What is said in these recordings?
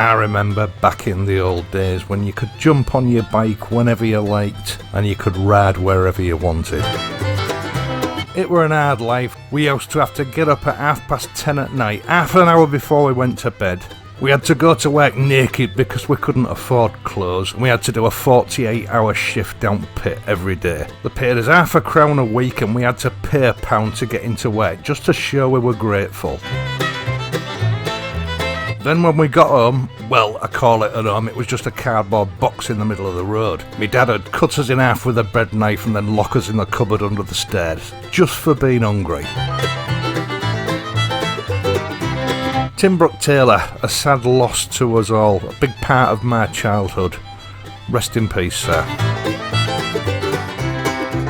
I remember back in the old days when you could jump on your bike whenever you liked and you could ride wherever you wanted. It were an hard life. We used to have to get up at 10:30 at night, half an hour before we went to bed. We had to go to work naked because we couldn't afford clothes, and we had to do a 48-hour shift down pit every day. They paid us £0.50 a week and we had to pay £1 to get into work, just to show we were grateful. Then when we got home, well, I call it at home, it was just a cardboard box in the middle of the road. My dad had cut us in half with a bread knife and then lock us in the cupboard under the stairs, just for being hungry. Tim Brooke Taylor, a sad loss to us all, a big part of my childhood. Rest in peace, sir.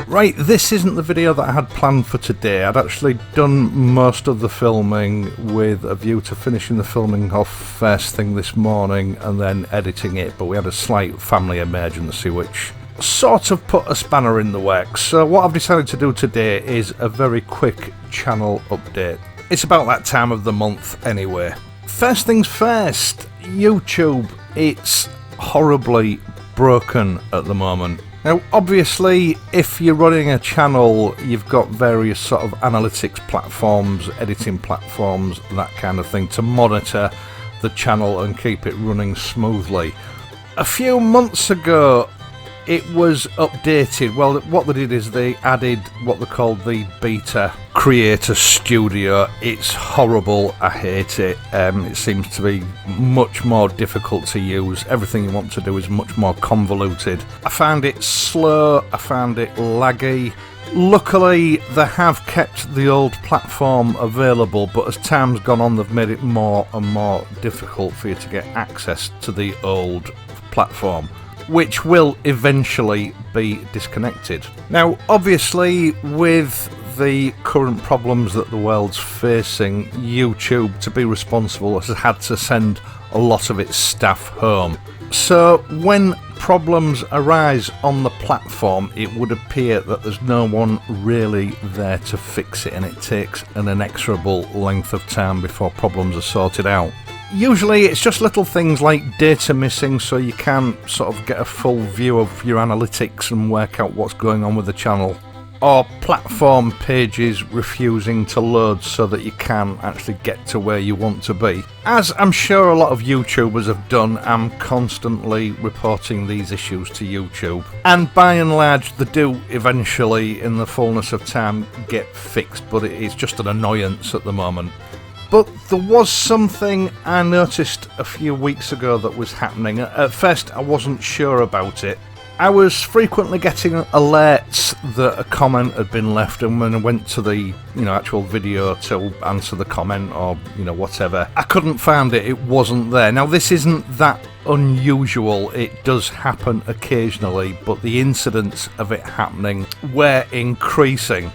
Right, this isn't the video that I had planned for today. I'd actually done most of the filming with a view to finishing the filming off first thing this morning and then editing it, but we had a slight family emergency which sort of put a spanner in the works. So what I've decided to do today is a very quick channel update. It's about that time of the month anyway. First things first, YouTube, it's horribly broken at the moment. Now, obviously, if you're running a channel, you've got various sort of analytics platforms, editing platforms, that kind of thing, to monitor the channel and keep it running smoothly. A few months ago, it was updated. Well, what they did is they added what they called the Beta Creator Studio. It's horrible, I hate it. It seems to be much more difficult to use. Everything you want to do is much more convoluted. I found it slow, I found it laggy. Luckily, they have kept the old platform available, but as time's gone on, they've made it more and more difficult for you to get access to the old platform, which will eventually be disconnected. Now, obviously, with the current problems that the world's facing, YouTube, to be responsible, has had to send a lot of its staff home. So when problems arise on the platform, it would appear that there's no one really there to fix it, and it takes an inexorable length of time before problems are sorted out. Usually it's just little things like data missing, so you can't sort of get a full view of your analytics and work out what's going on with the channel, or platform pages refusing to load so that you can actually get to where you want to be. As I'm sure a lot of YouTubers have done, I'm constantly reporting these issues to YouTube, and by and large they do eventually, in the fullness of time, get fixed, but it's just an annoyance at the moment. But there was something I noticed a few weeks ago that was happening. At first I wasn't sure about it. I was frequently getting alerts that a comment had been left, and when I went to the actual video to answer the comment or whatever, I couldn't find it. It wasn't there. Now, this isn't that unusual. It does happen occasionally, but the incidents of it happening were increasing.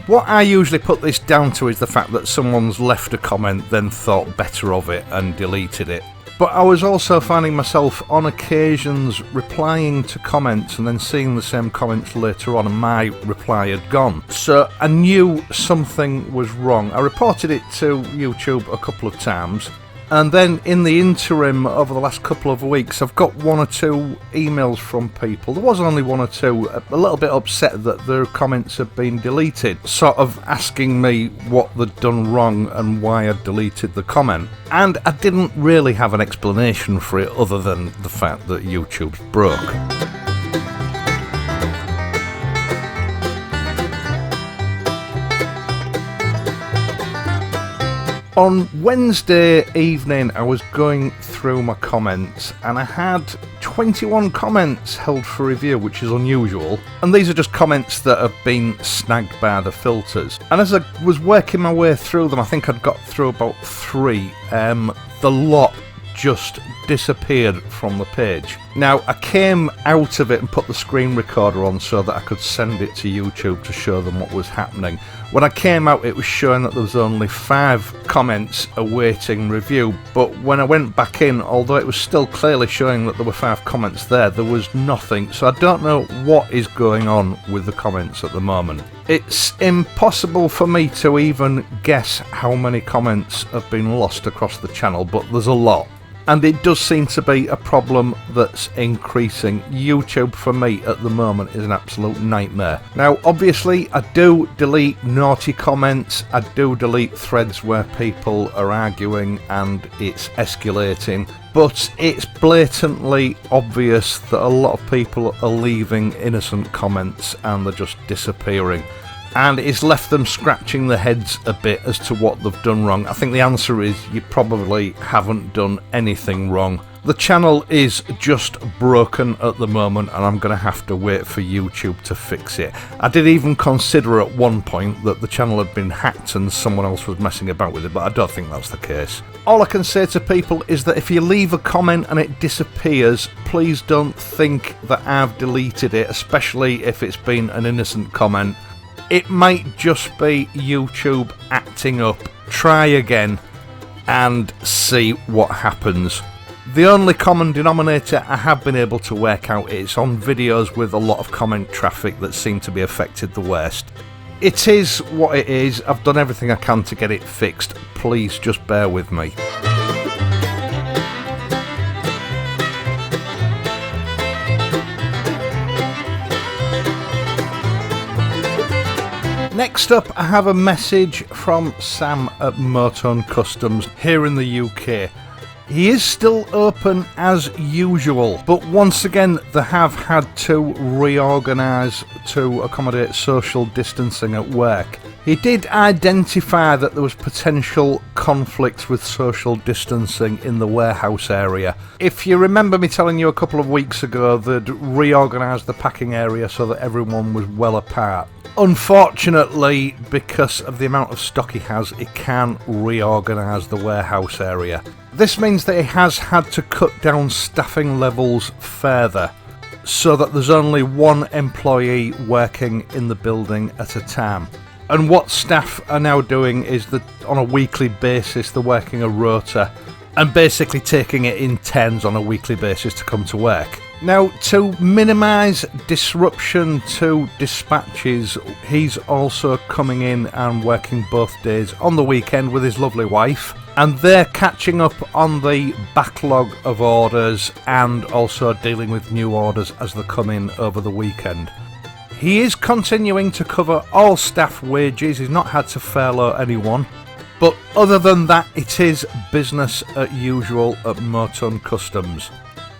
What I usually put this down to is the fact that someone's left a comment, then thought better of it and deleted it. But I was also finding myself on occasions replying to comments and then seeing the same comments later on and my reply had gone. So I knew something was wrong. I reported it to YouTube a couple of times, and then in the interim over the last couple of weeks I've got one or two emails from people. There was only one or two, a little bit upset that their comments had been deleted, sort of asking me what they'd done wrong and why I'd deleted the comment. And I didn't really have an explanation for it other than the fact that YouTube's broke. On Wednesday evening, I was going through my comments and I had 21 comments held for review, which is unusual. And these are just comments that have been snagged by the filters. And as I was working my way through them, I think I'd got through about 3. The lot just disappeared from the page. Now, I came out of it and put the screen recorder on so that I could send it to YouTube to show them what was happening. When I came out, it was showing that there was only 5 comments awaiting review, but when I went back in, although it was still clearly showing that there were 5 comments there was nothing. So I don't know what is going on with the comments at the moment. It's impossible for me to even guess how many comments have been lost across the channel, but there's a lot. and it does seem to be a problem that's increasing. YouTube for me at the moment is an absolute nightmare. Now obviously I do delete naughty comments, I do delete threads where people are arguing and it's escalating, but it's blatantly obvious that a lot of people are leaving innocent comments and they're just disappearing. And it's left them scratching their heads a bit as to what they've done wrong. I think the answer is you probably haven't done anything wrong. The channel is just broken at the moment and I'm going to have to wait for YouTube to fix it. I did even consider at one point that the channel had been hacked and someone else was messing about with it, but I don't think that's the case. All I can say to people is that if you leave a comment and it disappears, please don't think that I've deleted it, especially if it's been an innocent comment. It might just be YouTube acting up. Try again and see what happens. The only common denominator I have been able to work out is on videos with a lot of comment traffic that seem to be affected the worst. It is what it is. I've done everything I can to get it fixed. Please just bear with me. Next up, I have a message from Sam at Motone Customs here in the UK. He is still open as usual, but once again they have had to reorganise to accommodate social distancing at work. He did identify that there was potential conflicts with social distancing in the warehouse area. If you remember me telling you a couple of weeks ago, they'd reorganised the packing area so that everyone was well apart. Unfortunately, because of the amount of stock he has, he can't reorganise the warehouse area. This means that he has had to cut down staffing levels further, so that there's only one employee working in the building at a time. And what staff are now doing is that on a weekly basis they're working a rota and basically taking it in turns on a weekly basis to come to work. Now, to minimise disruption to dispatches, he's also coming in and working both days on the weekend with his lovely wife, and they're catching up on the backlog of orders and also dealing with new orders as they come in over the weekend. He is continuing to cover all staff wages, he's not had to furlough anyone, but other than that it is business as usual at Motone Customs.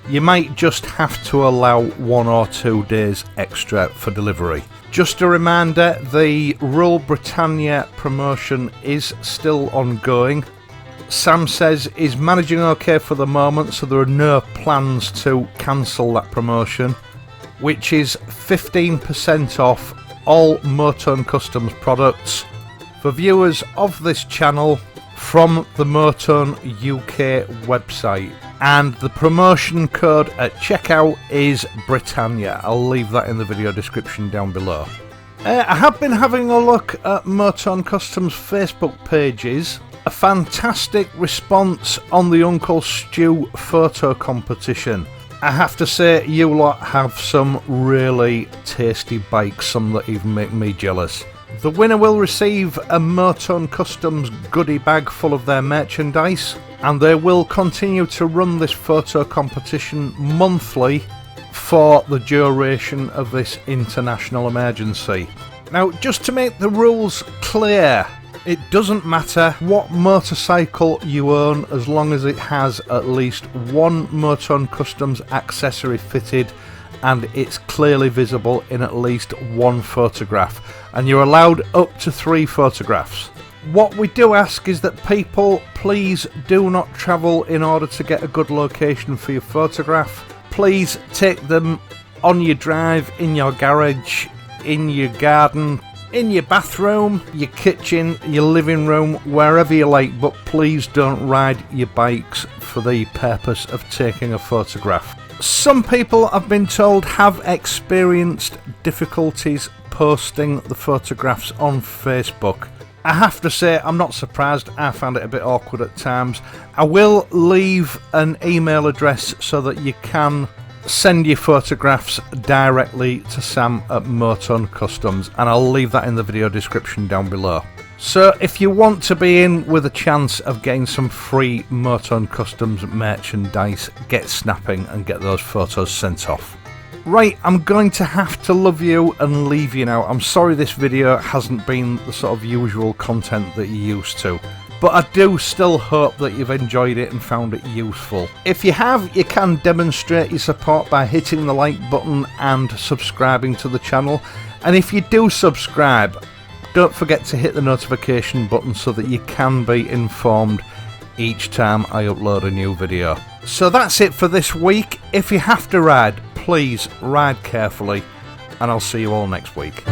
You might just have to allow 1 or 2 days extra for delivery. Just a reminder, the Rule Britannia promotion is still ongoing. Sam says he's managing okay for the moment, so there are no plans to cancel that promotion, which is 15% off all Motone Customs products for viewers of this channel from the Motone UK website. And the promotion code at checkout is Britannia. I'll leave that in the video description down below. I have been having a look at Motone Customs Facebook pages. A fantastic response on the Uncle Stu photo competition. I have to say, you lot have some really tasty bikes, some that even make me jealous. The winner will receive a Motone Customs goodie bag full of their merchandise, and they will continue to run this photo competition monthly for the duration of this international emergency. Now, just to make the rules clear, it doesn't matter what motorcycle you own as long as it has at least one Motone Customs accessory fitted and it's clearly visible in at least one photograph, and you're allowed up to 3 photographs. What we do ask is that people please do not travel in order to get a good location for your photograph. Please take them on your drive, in your garage, in your garden, in your bathroom, your kitchen, your living room, wherever you like, but please don't ride your bikes for the purpose of taking a photograph. Some people, I've been told, have experienced difficulties posting the photographs on Facebook. I have to say, I'm not surprised. I found it a bit awkward at times. I will leave an email address so that you can send your photographs directly to Sam at Motone Customs, and I'll leave that in the video description down below. So if you want to be in with a chance of getting some free Motone Customs merchandise, get snapping and get those photos sent off. Right, I'm going to have to love you and leave you now. I'm sorry this video hasn't been the sort of usual content that you're used to, but I do still hope that you've enjoyed it and found it useful. If you have, you can demonstrate your support by hitting the like button and subscribing to the channel. And if you do subscribe, don't forget to hit the notification button so that you can be informed each time I upload a new video. So that's it for this week. If you have to ride, please ride carefully, and I'll see you all next week.